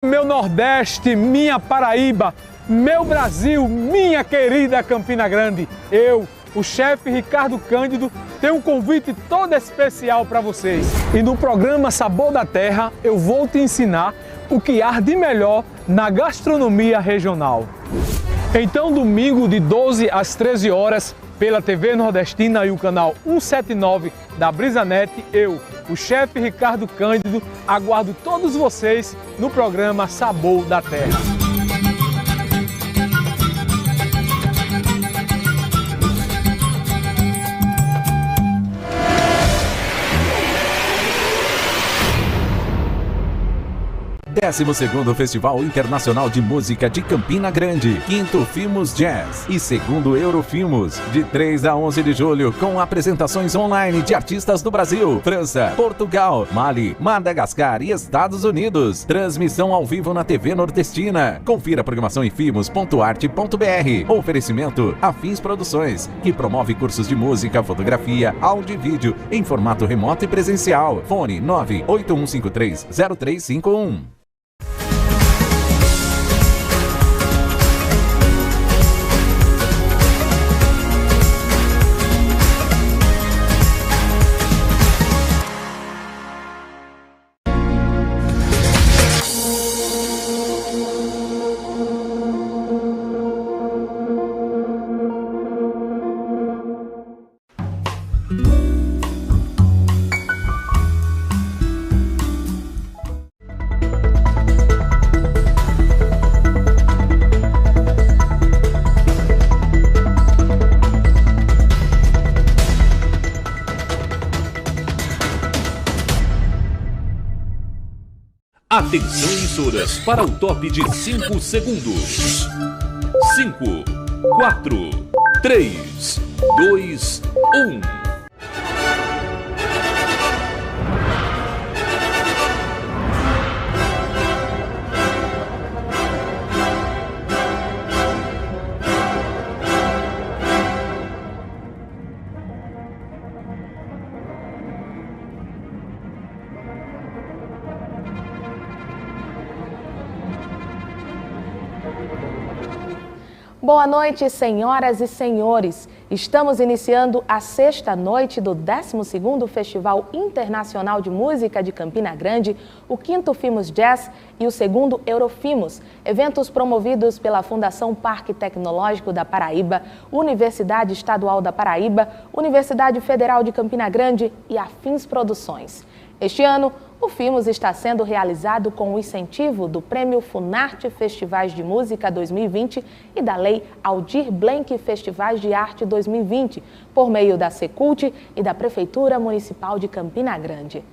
Meu Nordeste, minha Paraíba, meu Brasil, minha querida Campina Grande, eu, o chefe Ricardo Cândido, tenho um convite todo especial para vocês. E no programa Sabor da Terra eu vou te ensinar o que há de melhor na gastronomia regional. Então, domingo de 12 às 13 horas, pela TV Nordestina e o canal 179 da Brisanet, eu, o chefe Ricardo Cândido, aguardo todos vocês no programa Sabor da Terra. Décimo segundo Festival Internacional de Música de Campina Grande, 5º Filmos Jazz e 2º Eurofilmos, de 3 a 11 de julho, com apresentações online de artistas do Brasil, França, Portugal, Mali, Madagascar e Estados Unidos. Transmissão ao vivo na TV Nordestina. Confira a programação em filmos.arte.br. Oferecimento Afins Produções, que promove cursos de música, fotografia, áudio e vídeo em formato remoto e presencial. Fone 981530351. Atenção, emissoras, para o top de 5 segundos. 5, 4, 3, 2, 1. Boa noite, senhoras e senhores. Estamos iniciando a sexta noite do 12º Festival Internacional de Música de Campina Grande, o 5º Filmos Jazz e o 2º Eurofilmos, eventos promovidos pela Fundação Parque Tecnológico da Paraíba, Universidade Estadual da Paraíba, Universidade Federal de Campina Grande e Afins Produções. Este ano, o Filmos está sendo realizado com o incentivo do Prêmio Funarte Festivais de Música 2020 e da Lei Aldir Blanc Festivais de Arte 2020, por meio da Secult e da Prefeitura Municipal de Campina Grande.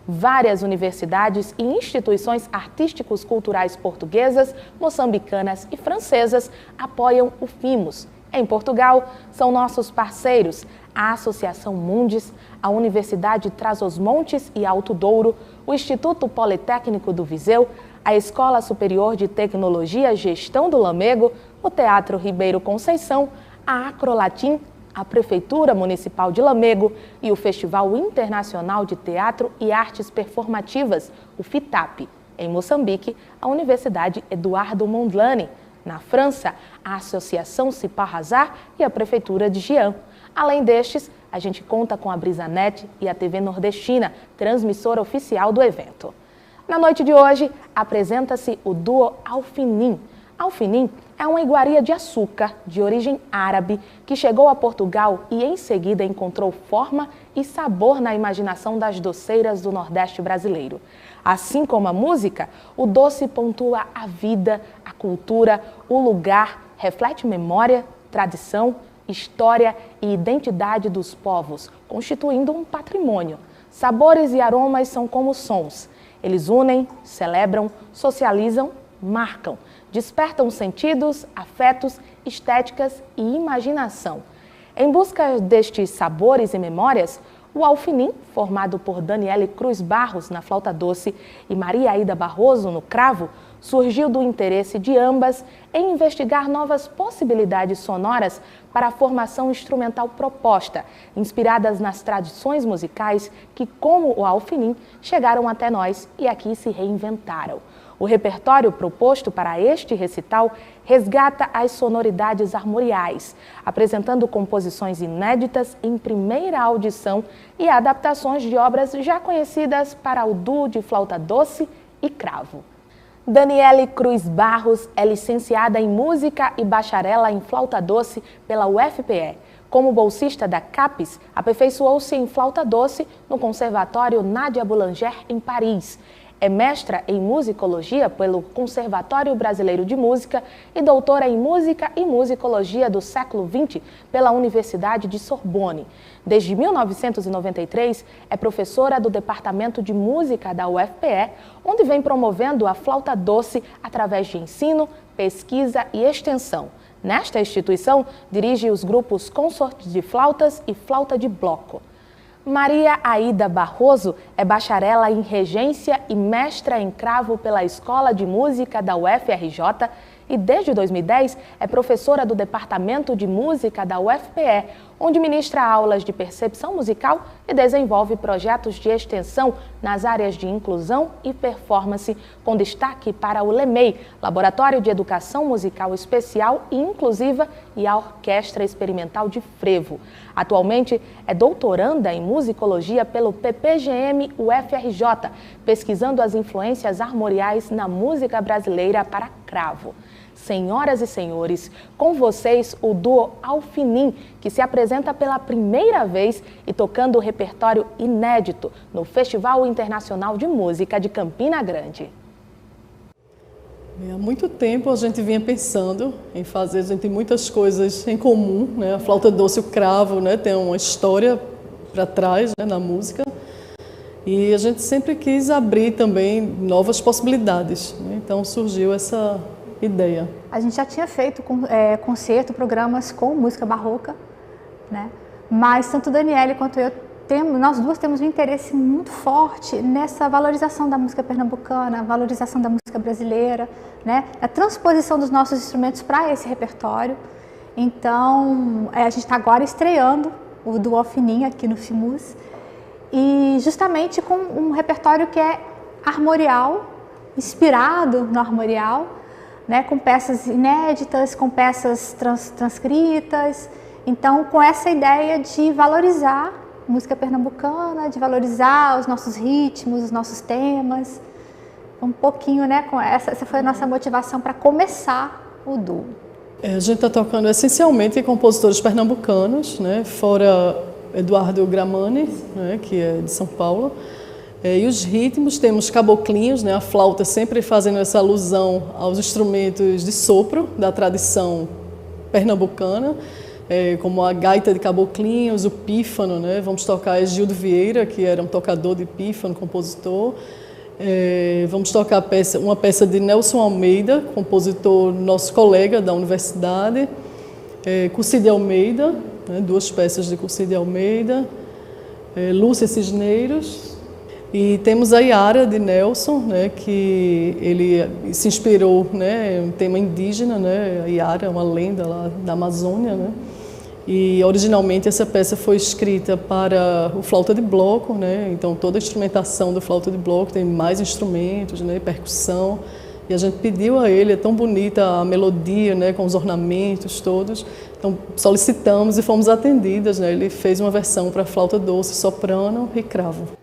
Várias universidades e instituições artísticos culturais portuguesas, moçambicanas e francesas apoiam o Filmos. Em Portugal, são nossos parceiros a Associação Mundis, a Universidade Trás-os-Montes e Alto Douro, o Instituto Politécnico do Viseu, a Escola Superior de Tecnologia Gestão do Lamego, o Teatro Ribeiro Conceição, a Acrolatim, a Prefeitura Municipal de Lamego e o Festival Internacional de Teatro e Artes Performativas, o FITAP. Em Moçambique, a Universidade Eduardo Mondlane. Na França, a Associação Cipa-Hazard e a Prefeitura de Gian. Além destes, a gente conta com a Brisanet e a TV Nordestina, transmissora oficial do evento. Na noite de hoje, apresenta-se o duo Alfinim. Alfinim é uma iguaria de açúcar de origem árabe que chegou a Portugal e em seguida encontrou forma e sabor na imaginação das doceiras do Nordeste brasileiro. Assim como a música, o doce pontua a vida, a cultura, o lugar, reflete memória, tradição, história e identidade dos povos, constituindo um patrimônio. Sabores e aromas são como sons. Eles unem, celebram, socializam, marcam, despertam sentidos, afetos, estéticas e imaginação. Em busca destes sabores e memórias, o Alfinim, formado por Daniele Cruz Barros na flauta doce e Maria Aida Barroso no cravo, surgiu do interesse de ambas em investigar novas possibilidades sonoras para a formação instrumental proposta, inspiradas nas tradições musicais que, como o Alfinim, chegaram até nós e aqui se reinventaram. O repertório proposto para este recital resgata as sonoridades armoriais, apresentando composições inéditas em primeira audição e adaptações de obras já conhecidas para o duo de flauta doce e cravo. Daniele Cruz Barros é licenciada em Música e bacharela em Flauta Doce pela UFPE. Como bolsista da CAPES, aperfeiçoou-se em flauta doce no Conservatório Nadia Boulanger, em Paris. É mestra em musicologia pelo Conservatório Brasileiro de Música e doutora em Música e Musicologia do século XX pela Universidade de Sorbonne. Desde 1993, é professora do Departamento de Música da UFPE, onde vem promovendo a flauta doce através de ensino, pesquisa e extensão. Nesta instituição, dirige os grupos Consort de Flautas e Flauta de Bloco. Maria Aida Barroso é bacharela em Regência e mestra em cravo pela Escola de Música da UFRJ e desde 2010 é professora do Departamento de Música da UFPE, onde ministra aulas de percepção musical e desenvolve projetos de extensão nas áreas de inclusão e performance, com destaque para o LEMEI, Laboratório de Educação Musical Especial e Inclusiva, e a Orquestra Experimental de Frevo. Atualmente é doutoranda em musicologia pelo PPGM UFRJ, pesquisando as influências armoriais na música brasileira para cravo. Senhoras e senhores, com vocês o duo Alfinim, que se apresenta pela primeira vez e tocando o repertório inédito no Festival Internacional de Música de Campina Grande. Há muito tempo a gente vinha pensando em fazer, a gente tem muitas coisas em comum, né? A flauta doce e o cravo, né? Tem uma história para trás, né? Na música. E a gente sempre quis abrir também novas possibilidades, né? Então surgiu essa ideia. A gente já tinha feito concerto, programas com música barroca, né? Mas tanto Daniele quanto eu, nós duas temos um interesse muito forte nessa valorização da música pernambucana, valorização da música brasileira, né? A transposição dos nossos instrumentos para esse repertório. Então, a gente está agora estreando o duo Alfinim aqui no FIMUS, e justamente com um repertório que é armorial, inspirado no armorial, né, com peças inéditas, com peças transcritas. Então, com essa ideia de valorizar a música pernambucana, de valorizar os nossos ritmos, os nossos temas. Um pouquinho, né, com essa foi a nossa motivação para começar o duo. A gente está tocando essencialmente compositores pernambucanos, né, fora Eduardo Gramani, né, que é de São Paulo. E os ritmos, temos caboclinhos, né, a flauta sempre fazendo essa alusão aos instrumentos de sopro da tradição pernambucana, como a gaita de caboclinhos, o pífano, né, vamos tocar Gildo Vieira, que era um tocador de pífano, compositor. Vamos tocar uma peça de Nelson Almeida, compositor nosso colega da universidade, Cursi de Almeida, né, 2 peças de Cursi de Almeida, Lúcia Cisneiros. E temos a Iara de Nelson, né, que ele se inspirou, né, um tema indígena, né, a Iara é uma lenda lá da Amazônia, né, e originalmente essa peça foi escrita para o flauta de bloco, né, então toda a instrumentação do flauta de bloco tem mais instrumentos, né, percussão, e a gente pediu a ele, é tão bonita a melodia, né, com os ornamentos todos, então solicitamos e fomos atendidas, né, ele fez uma versão para flauta doce, soprano e cravo.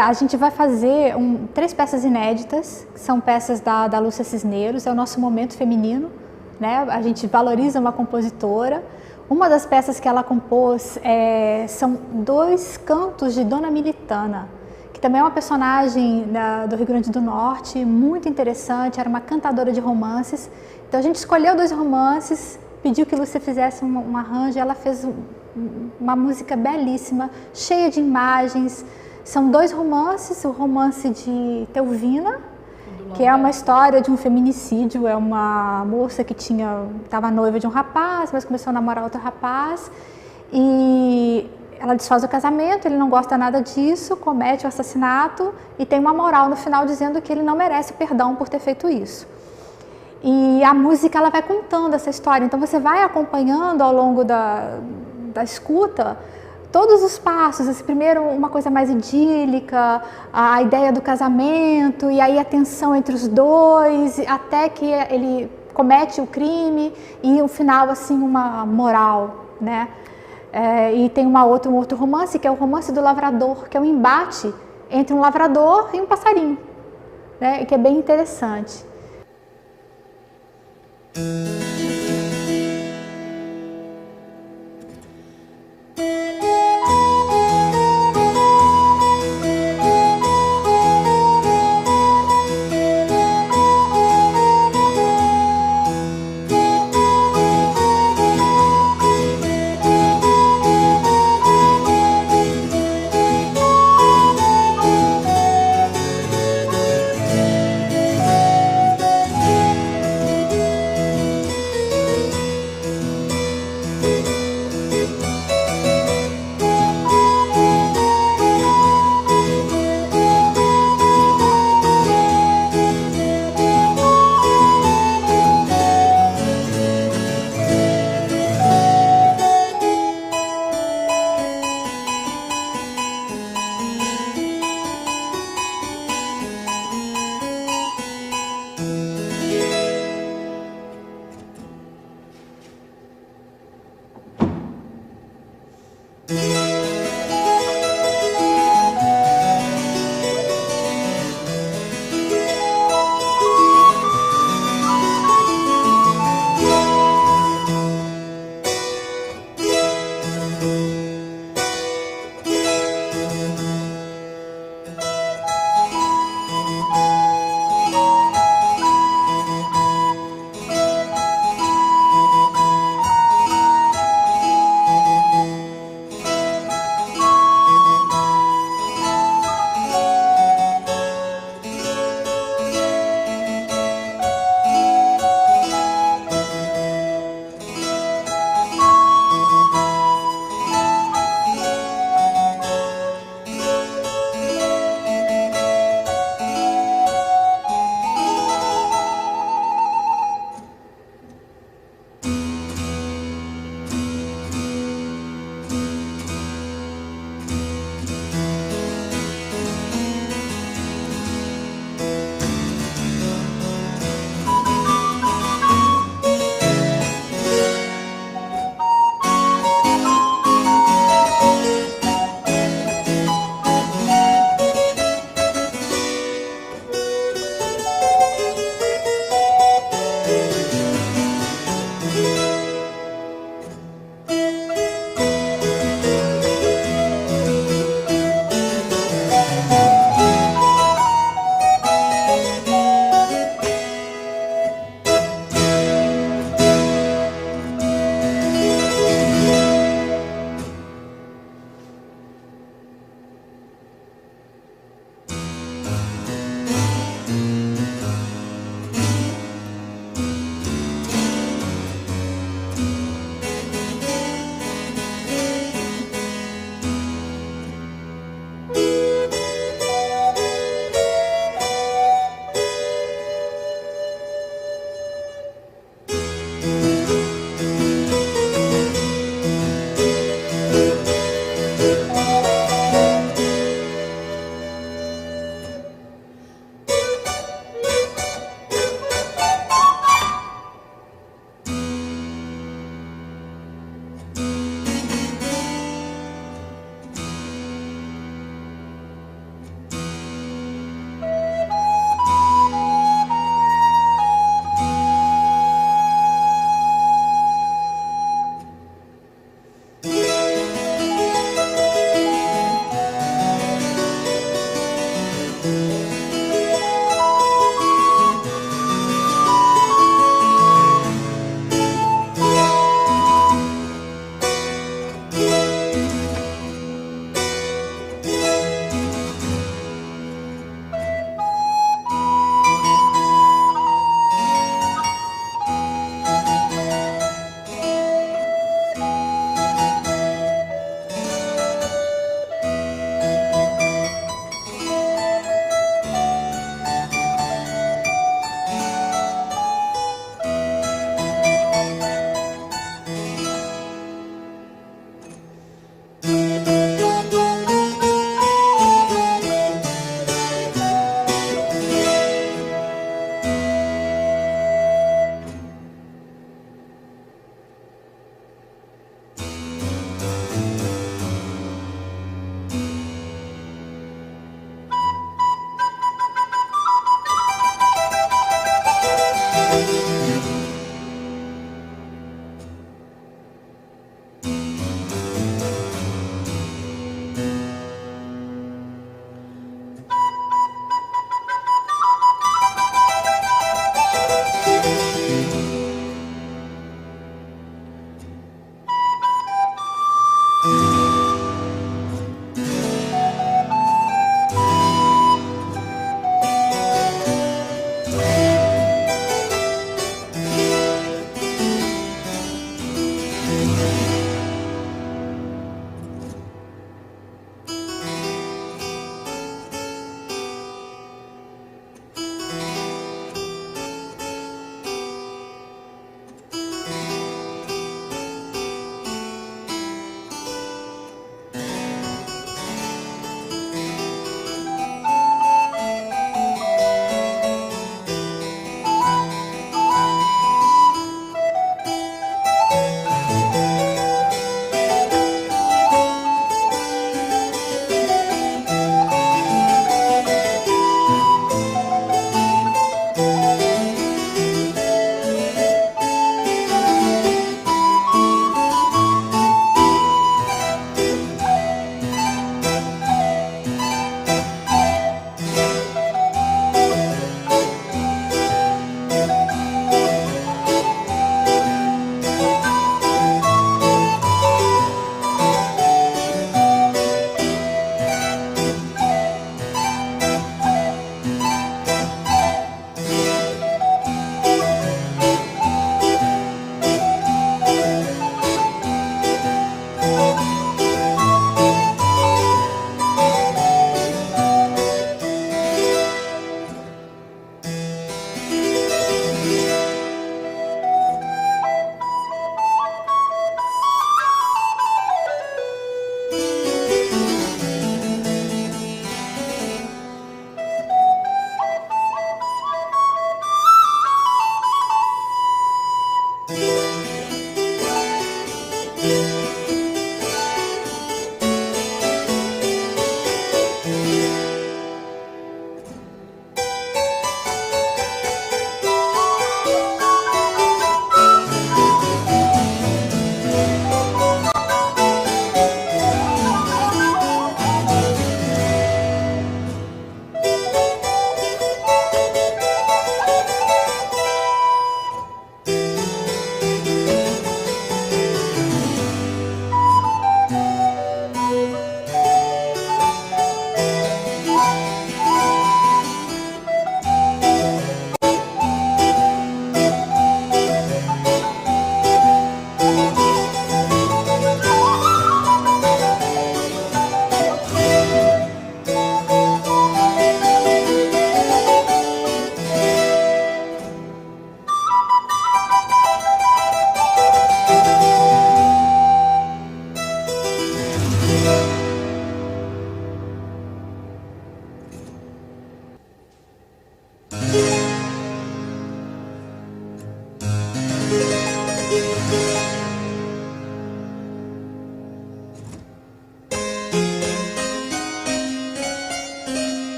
A gente vai fazer 3 peças inéditas, que são peças da Lúcia Cisneros, é o nosso momento feminino, né? A gente valoriza uma compositora. Uma das peças que ela compôs são 2 cantos de Dona Militana, que também é uma personagem do Rio Grande do Norte, muito interessante, era uma cantadora de romances. Então a gente escolheu 2 romances, pediu que Lúcia fizesse um arranjo, ela fez uma música belíssima, cheia de imagens. São 2 romances, o romance de Teuvina, que é uma história de um feminicídio, é uma moça que estava noiva de um rapaz, mas começou a namorar outro rapaz, e ela desfaz o casamento, ele não gosta nada disso, comete o assassinato e tem uma moral no final dizendo que ele não merece perdão por ter feito isso. E a música ela vai contando essa história, então você vai acompanhando ao longo da escuta todos os passos, primeiro uma coisa mais idílica, a ideia do casamento, e aí a tensão entre os dois, até que ele comete o crime, e o final, assim, uma moral, né? E tem um outro romance, que é o romance do lavrador, que é um embate entre um lavrador e um passarinho, né? Que é bem interessante.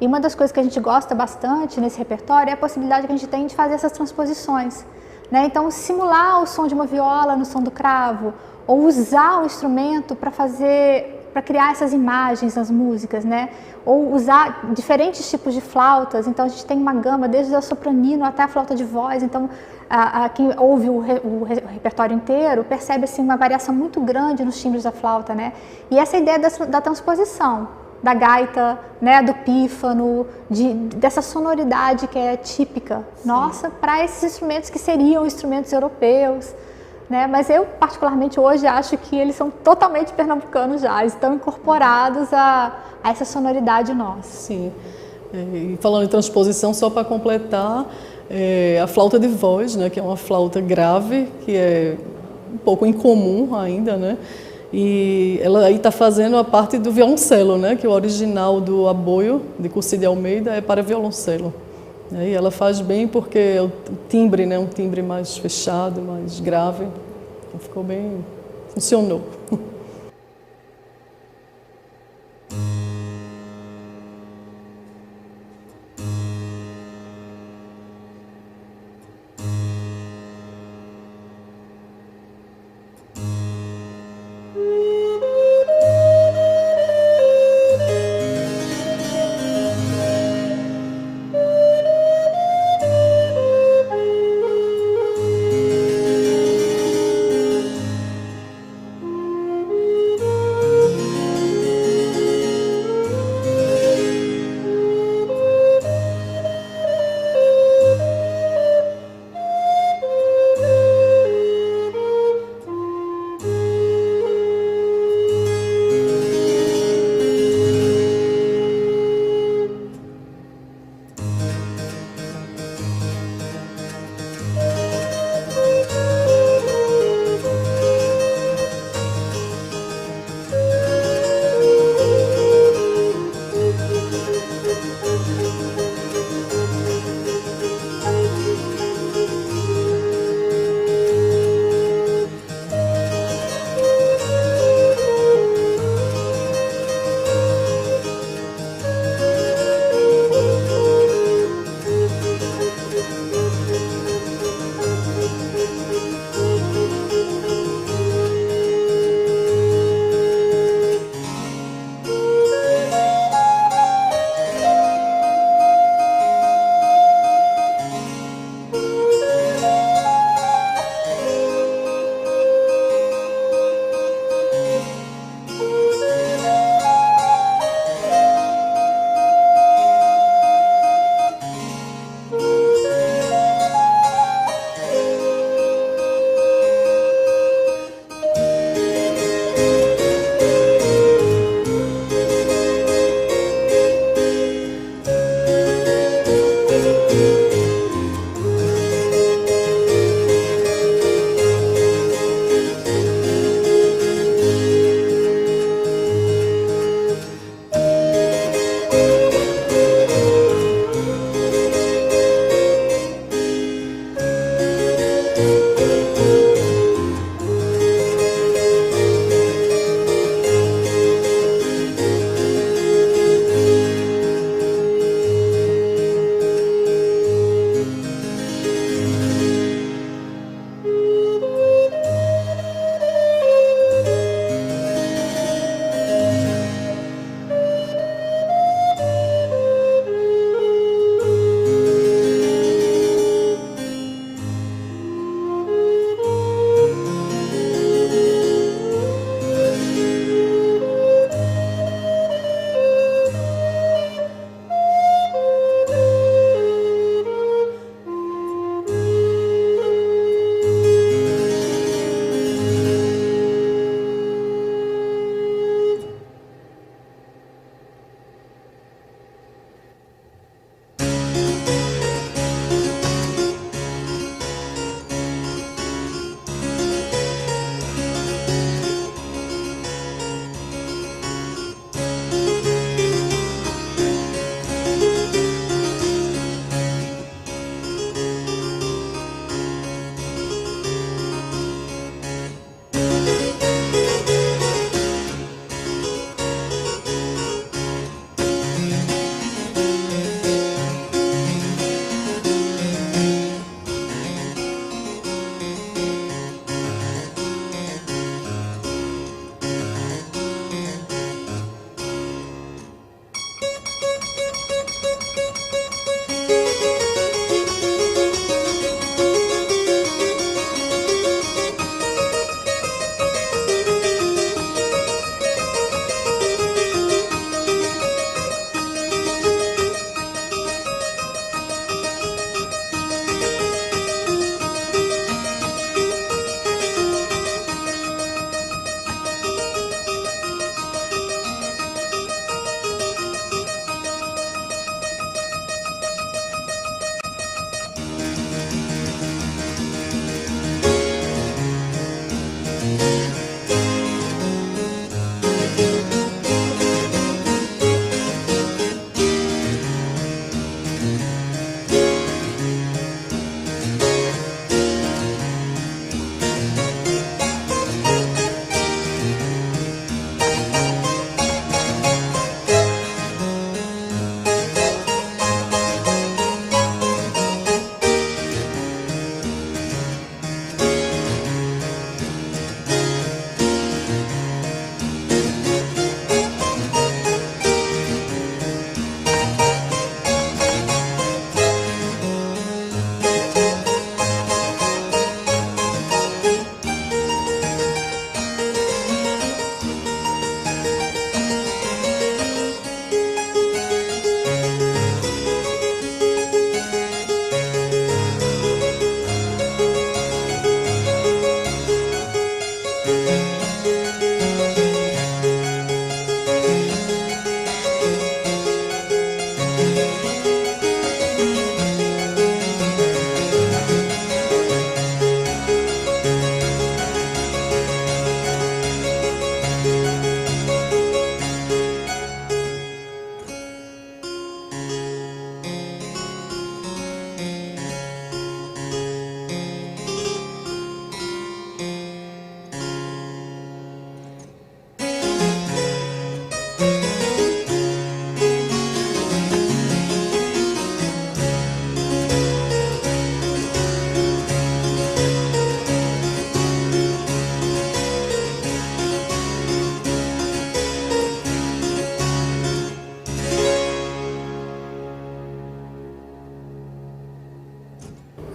E uma das coisas que a gente gosta bastante nesse repertório é a possibilidade que a gente tem de fazer essas transposições, né? Então, simular o som de uma viola no som do cravo, ou usar o instrumento para criar essas imagens nas músicas, né? Ou usar diferentes tipos de flautas. Então a gente tem uma gama desde a sopranino até a flauta de voz. Então quem ouve o repertório inteiro percebe assim uma variação muito grande nos timbres da flauta, né? E essa ideia da transposição da gaita, né, do pífano, dessa sonoridade que é típica nossa para esses instrumentos que seriam instrumentos europeus. Né? Mas eu, particularmente, hoje acho que eles são totalmente pernambucanos já, estão incorporados a essa sonoridade nossa. Sim. E falando em transposição, só para completar, a flauta de voz, né, que é uma flauta grave, que é um pouco incomum ainda, né? E ela aí está fazendo a parte do violoncelo, né, que o original do aboio de Cursi de Almeida é para violoncelo. E ela faz bem porque o timbre, né, um timbre mais fechado, mais grave, então ficou bem, funcionou.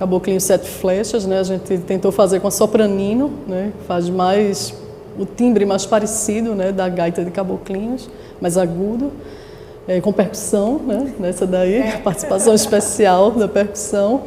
Caboclinho Sete Flechas, né? A gente tentou fazer com a sopranino, né? Faz mais o timbre mais parecido, né, da gaita de Caboclinhos, mais agudo, com percussão, né? Nessa daí, participação especial da percussão.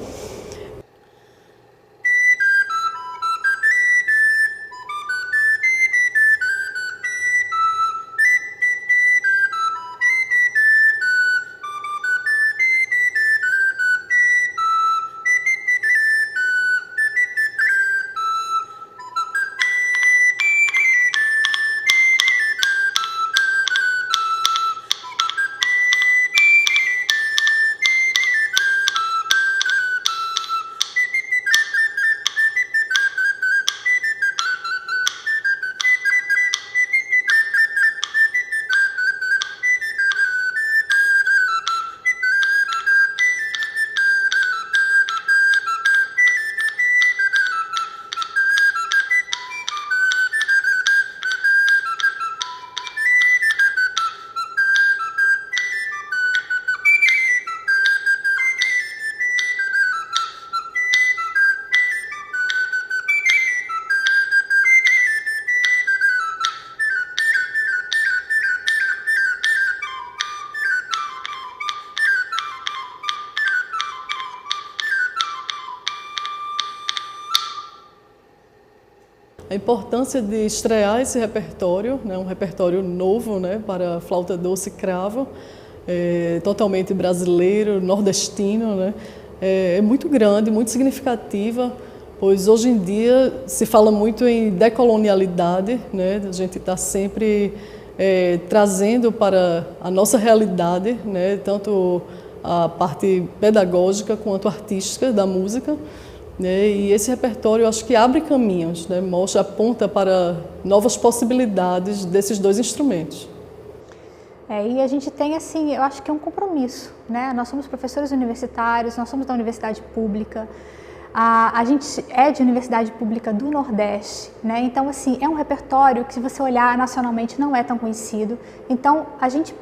A importância de estrear esse repertório, né, um repertório novo, né, para flauta doce e cravo, totalmente brasileiro, nordestino, né, é muito grande, muito significativa, pois hoje em dia se fala muito em decolonialidade, né, a gente está sempre trazendo para a nossa realidade, né, tanto a parte pedagógica quanto artística da música. E esse repertório, eu acho que abre caminhos, né? Mostra, aponta para novas possibilidades desses dois instrumentos. E a gente tem, assim, eu acho que é um compromisso, né? Nós somos professores universitários, nós somos da universidade pública, a gente é de universidade pública do Nordeste, né? Então, assim, é um repertório que, se você olhar nacionalmente, não é tão conhecido. Então, a gente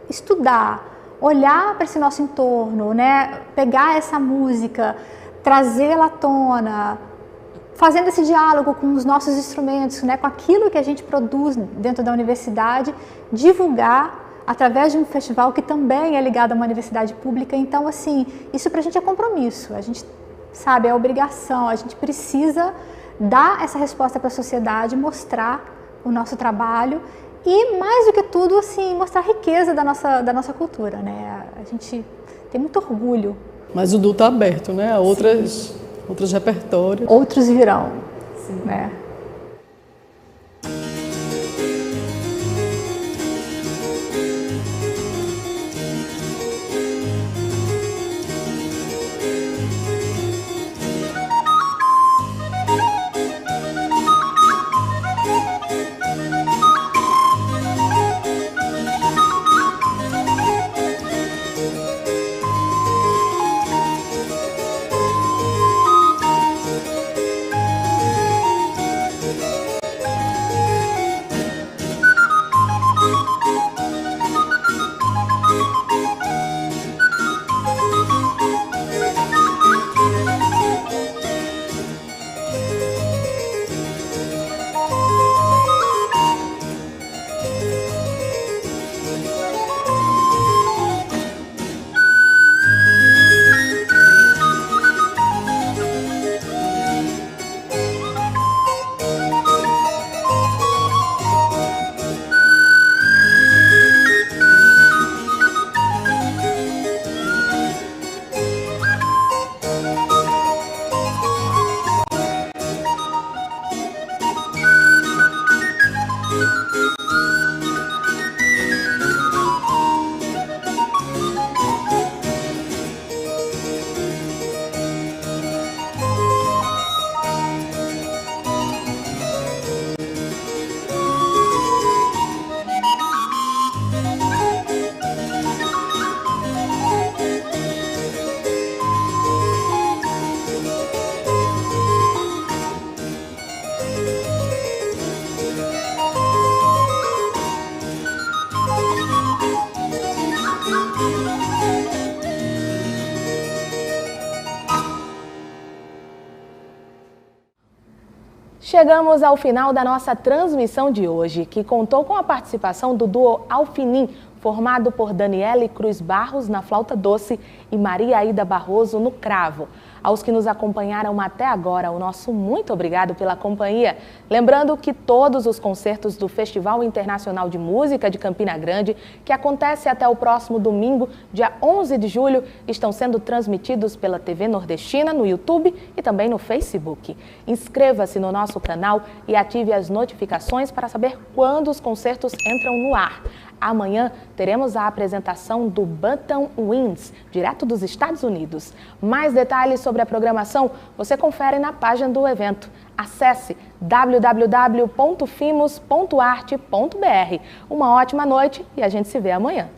estudar, olhar para esse nosso entorno, né? Pegar essa música, trazê-la à tona, fazendo esse diálogo com os nossos instrumentos, né, com aquilo que a gente produz dentro da universidade, divulgar através de um festival que também é ligado a uma universidade pública. Então, assim, isso para a gente é compromisso, a gente sabe, é obrigação, a gente precisa dar essa resposta para a sociedade, mostrar o nosso trabalho e, mais do que tudo, assim, mostrar a riqueza da nossa cultura, né? A gente tem muito orgulho. Mas o Du está aberto, né, a outros repertórios. Outros virão, né? chegamos ao final da nossa transmissão de hoje, que contou com a participação do duo Alfinim, formado por Daniele Cruz Barros na flauta doce e Maria Aida Barroso no cravo. Aos que nos acompanharam até agora, o nosso muito obrigado pela companhia. Lembrando que todos os concertos do Festival Internacional de Música de Campina Grande, que acontece até o próximo domingo, dia 11 de julho, estão sendo transmitidos pela TV Nordestina, no YouTube e também no Facebook. Inscreva-se no nosso canal e ative as notificações para saber quando os concertos entram no ar. Amanhã teremos a apresentação do Bantam Winds, direto dos Estados Unidos. Mais detalhes sobre a programação você confere na página do evento. Acesse www.fimos.arte.br. Uma ótima noite e a gente se vê amanhã.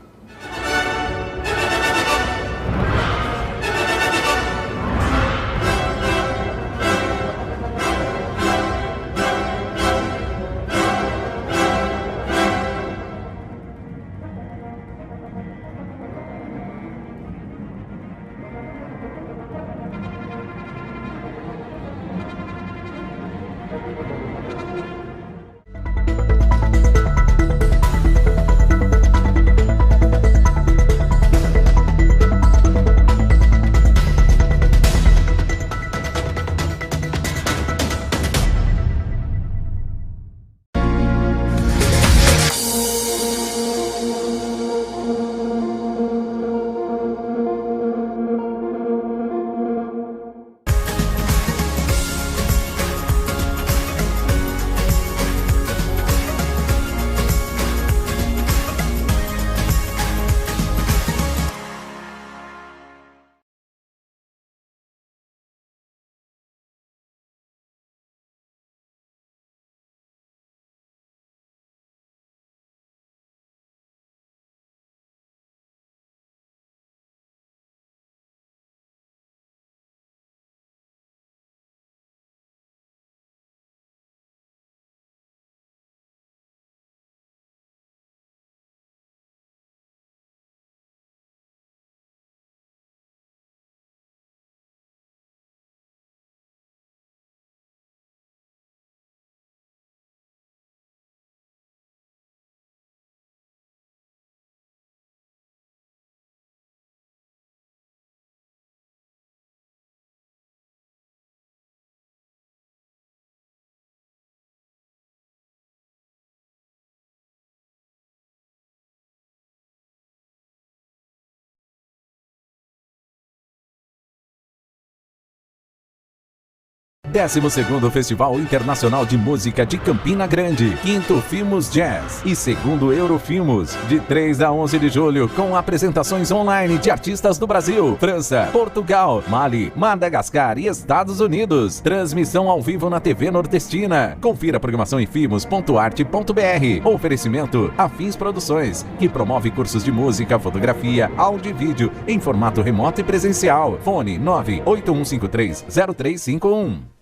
Décimo segundo Festival Internacional de Música de Campina Grande, quinto Fimos Jazz e segundo Eurofimos, de 3 a 11 de julho, com apresentações online de artistas do Brasil, França, Portugal, Mali, Madagascar e Estados Unidos. Transmissão ao vivo na TV Nordestina. Confira a programação em fimos.arte.br. Oferecimento Afins Produções, que promove cursos de música, fotografia, áudio e vídeo em formato remoto e presencial. Fone 981530351.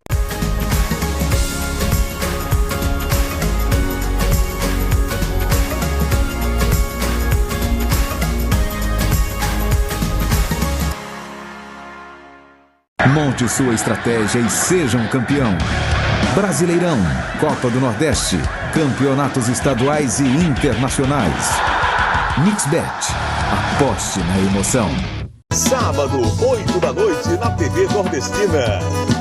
Monte sua estratégia e seja um campeão. Brasileirão, Copa do Nordeste, campeonatos estaduais e internacionais. Mixbet, aposte na emoção. Sábado, 8 da noite, na TV Nordestina.